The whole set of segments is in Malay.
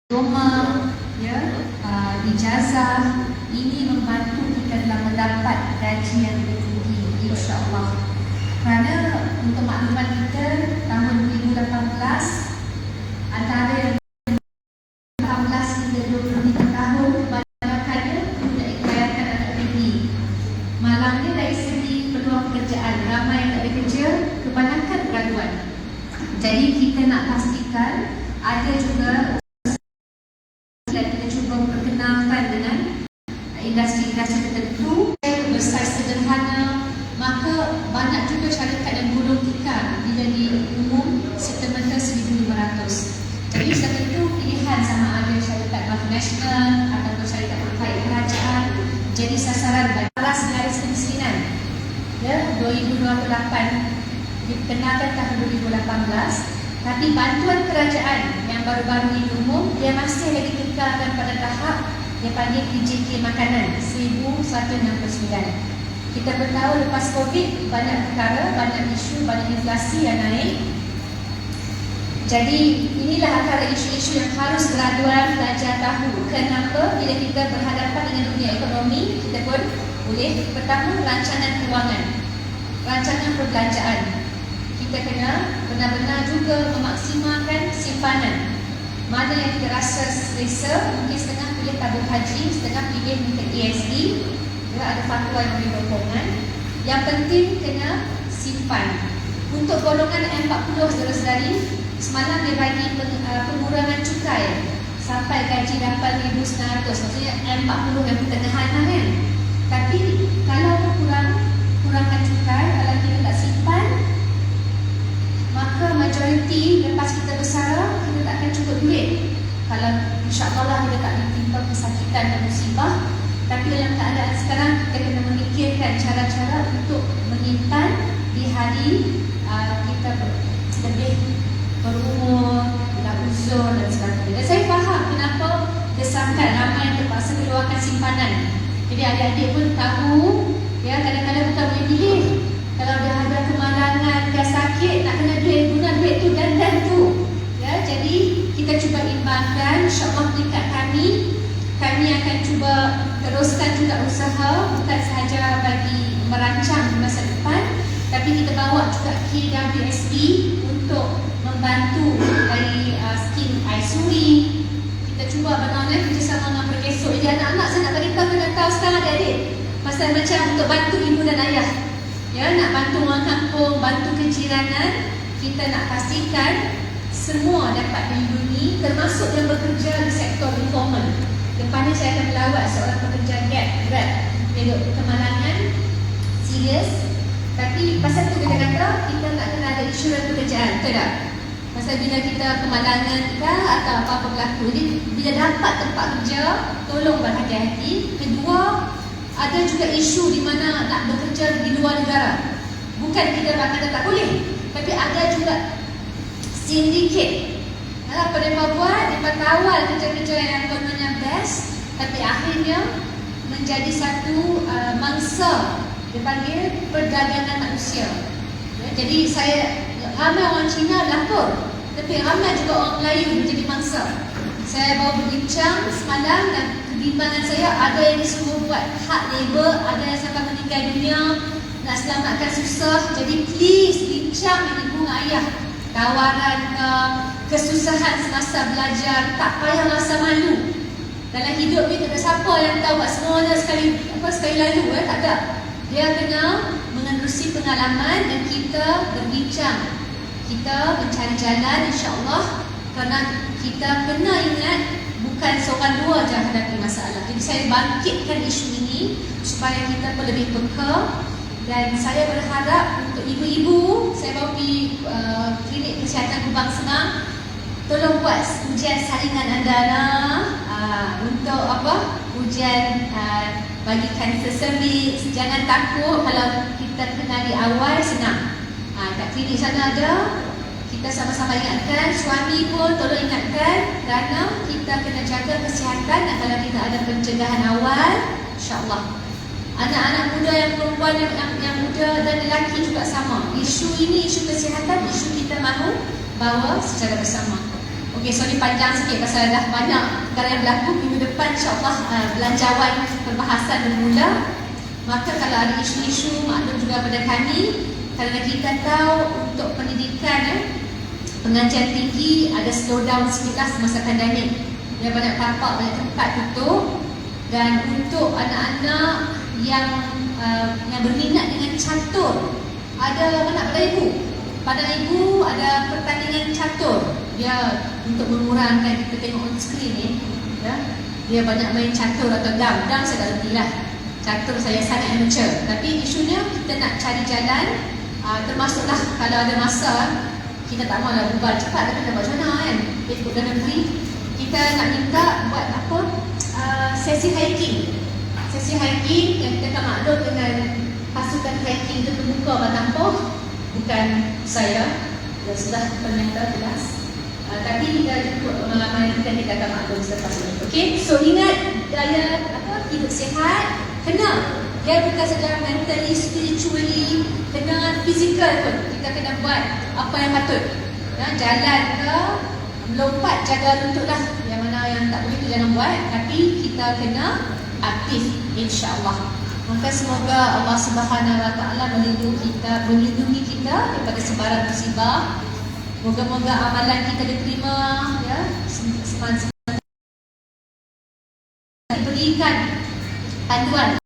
diploma, ijazah. Ini membantu kita dalam mendapat gaji yang lebih tinggi, insya-Allah. Kerana untuk maklumat kita, tahun 2018 antara yang 18 hingga 25 tahun kebanyakannya tidak ikutkan anak tinggi. Malangnya dari segi peluang pekerjaan, ramai yang tak ada kerja, kebanyakan graduan. Jadi kita nak pastikan ada juga dan kita cuba memperkenalkan dengan industri-industri tertentu bersaiz sederhana, maka banyak juga syarikat yang gulung tikar bila di umum serta-merta 1,500. Jadi sudah tentu pilihan sama ada syarikat multinasional ataupun syarikat berkait kerajaan jadi sasaran balas garis kemiskinan. 2028 dikenalkan tahun 2018. Tapi bantuan kerajaan yang baru-baru ini umum, dia masih lagi kekalkan pada tahap dia panggil PJK makanan 1169. Kita bertahu lepas COVID banyak perkara, banyak isu, banyak inflasi yang naik. Jadi inilah antara isu-isu yang harus graduan pelajar tahu. Kenapa? Bila kita berhadapan dengan dunia ekonomi, kita pun boleh pertama rancangan kewangan, rancangan perbelanjaan. Kita kena benar-benar juga memaksimalkan simpanan. Mana yang kita rasa selesa, mungkin setengah pilih tabung haji, setengah pilih untuk ESD. Ada fatwa yang boleh berhubungan. Yang penting kena simpan. Untuk golongan M40 saudara-saudari, semalam dia bagi pengurangan cukai sampai gaji 8,900. Maksudnya M40 yang pertengahan kan. Tapi kalau kurangkan cukai, kalau kita tak simpan, maka majoriti lepas kita bersara, kita tak akan cukup duit. Kalau insya-Allah kita tak ditimpa kesakitan dan musibah. Tapi dalam keadaan sekarang, kita kena memikirkan cara-cara untuk menyimpan di hari kita lebih berumur, dah uzur dan sebagainya. Dan saya faham kenapa desakan ramai yang terpaksa keluarkan simpanan. Jadi adik-adik pun tahu, kadang-kadang bukan boleh pilih. Kalau dah ada kemalangan, dah sakit, nak kena duit, guna duit tu dan tu. Jadi kita cuba imbangkan, insya-Allah dekat kami akan cuba teruskan juga usaha, bukan sahaja bagi merancang di masa depan, tapi kita bawa juga KWSP untuk membantu dari skim Aisuri. Kita cuba benar-benar kerjasama dengan Perkesok. Jadi anak-anak saya nak beritahu kena tahu sekarang adik-adik pasal macam untuk bantu ibu dan ayah. Nak bantu orang kampung, bantu kejiranan. Kita nak pastikan semua dapat dilindungi, termasuk yang bekerja di sektor informal. Depan ni saya akan melawat seorang pekerja Grab. Dia kemalangan serius. Tapi pasal tu kita kata kita nak kena ada insurans pekerjaan, betul tak? Pasal bila kita kemalangan atau apa-apa berlaku, jadi bila dapat tempat kerja, tolong berhati-hati. Kedua, ada juga isu di mana nak bekerja di luar negara. Bukan kita kata tak boleh, tapi ada juga sindiket. Apa mereka buat, mereka kawal kerja-kerja yang kononnya best, tapi akhirnya menjadi satu mangsa, dipanggil perdagangan manusia. Jadi saya ramai orang Cina lapor, tapi ramai juga orang Melayu menjadi mangsa. Saya baru berbincang semalam dan kebimbangan saya, ada yang disuruh buat hak labor, ada yang sampai meninggal dunia, nak selamatkan susah. Jadi please bincang dengan ibu dan ayah. Tawaran kesusahan semasa belajar, tak payah rasa malu. Dalam hidup ni tak ada siapa yang tahu buat semuanya sekali lalu, tak ada. Dia kena menerusi pengalaman dan kita berbincang. Kita mencari jalan insya-Allah, kerana kita kena ingat bukan seorang dua je hadapi masalah. Jadi saya bangkitkan isu ini supaya kita pun lebih peka. Dan saya berharap untuk ibu-ibu, saya bawa pergi klinik kesihatan Kubang Senang, tolong buat ujian saringan anda untuk ujian bagi kanser cervix. Jangan takut, kalau kita kenal di awal senang. Kat klinik sana ada. Kita sama-sama ingatkan, suami pun tolong ingatkan, kerana kita kena jaga kesihatan. Dan kalau kita ada pencegahan awal, insya-Allah. Anak-anak muda yang perempuan yang muda dan lelaki juga sama. Isu ini, isu kesihatan, isu kita mahu bawa secara bersama. Okey, sorry panjang sikit pasal dah banyak perkara yang berlaku. Minggu depan insyaAllah belanjawan perbahasan bermula. Maka kalau ada isu-isu maklum juga pada kami, kerana kita tahu untuk pendidikan pengajian tinggi ada slow down sikitlah semasa pandemik. Dia banyak tapak, banyak tempat tutup. Dan untuk anak-anak yang berminat dengan catur, ada mana pada ibu? Pada ibu ada pertandingan catur. Dia untuk mengurangkan kita tengok on screen ni, ya, dia banyak main catur atau dam. Dam saya tak reti lah. Catur saya sangat amateur. Tapi isunya kita nak cari jalan, termasuklah kalau ada masa, kita tak mahulah bubar cepat, tapi nak buat macam mana kan? Facebook dan negeri, kita nak minta buat apa? Sesi hiking. Sesi hiking yang kita akan maklum dengan pasukan hiking itu terbuka bertampuh. Bukan saya, sudah ternyata jelas. Tapi kita jemput pengalaman kita akan maklum selepas ini. Okey, so ingat gaya hidup sihat, kena. Dia bukan saja mentally, spiritually, kena physical pun. Kita kena buat apa yang patut. Jalan ke, melompat, jaga luntutlah. Yang mana yang tak boleh tu jangan buat. Tapi kita kena aktif, insya-Allah. Maka semoga Allah Subhanahu Wa Taala melindungi kita daripada sebaran musibah. Moga-moga amalan kita diterima, ya. Semasa diberikan panduan.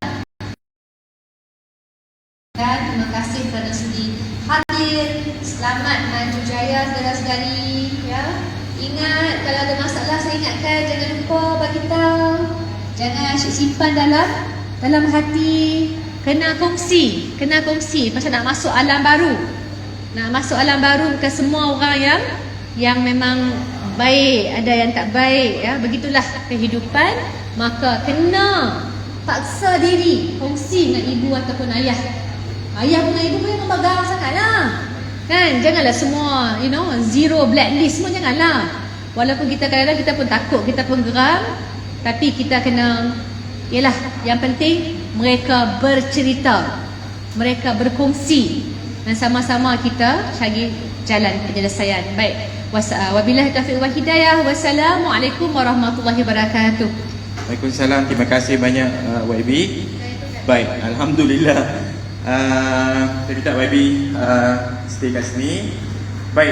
Dan terima kasih kerana sudi hadir. Selamat maju jaya saudara-saudari, ya. Ingat kalau ada masalah saya ingatkan, jangan lupa bagi tahu. Jangan asyik simpan dalam hati. Kena kongsi pasal nak masuk alam baru. Nak masuk alam baru bukan semua orang yang memang baik, ada yang tak baik, ya. Begitulah kehidupan. Maka kena paksa diri kongsi dengan ibu ataupun ayah. Ayah dengan ibu pun jangan bagang sangatlah. Kan? Janganlah semua, zero blacklist semua, janganlah. Walaupun kita kadang-kadang kita pun takut, kita pun geram, tapi kita kena, yalah, yang penting mereka bercerita, mereka berkongsi, dan sama-sama kita cari jalan penyelesaian. Baik. Wabillahi taufiq wal hidayah. Wassalamualaikum warahmatullahi wabarakatuh. Waalaikumsalam. Terima kasih banyak YB. Baik, alhamdulillah. Kita minta YB stay kat sini. Baik.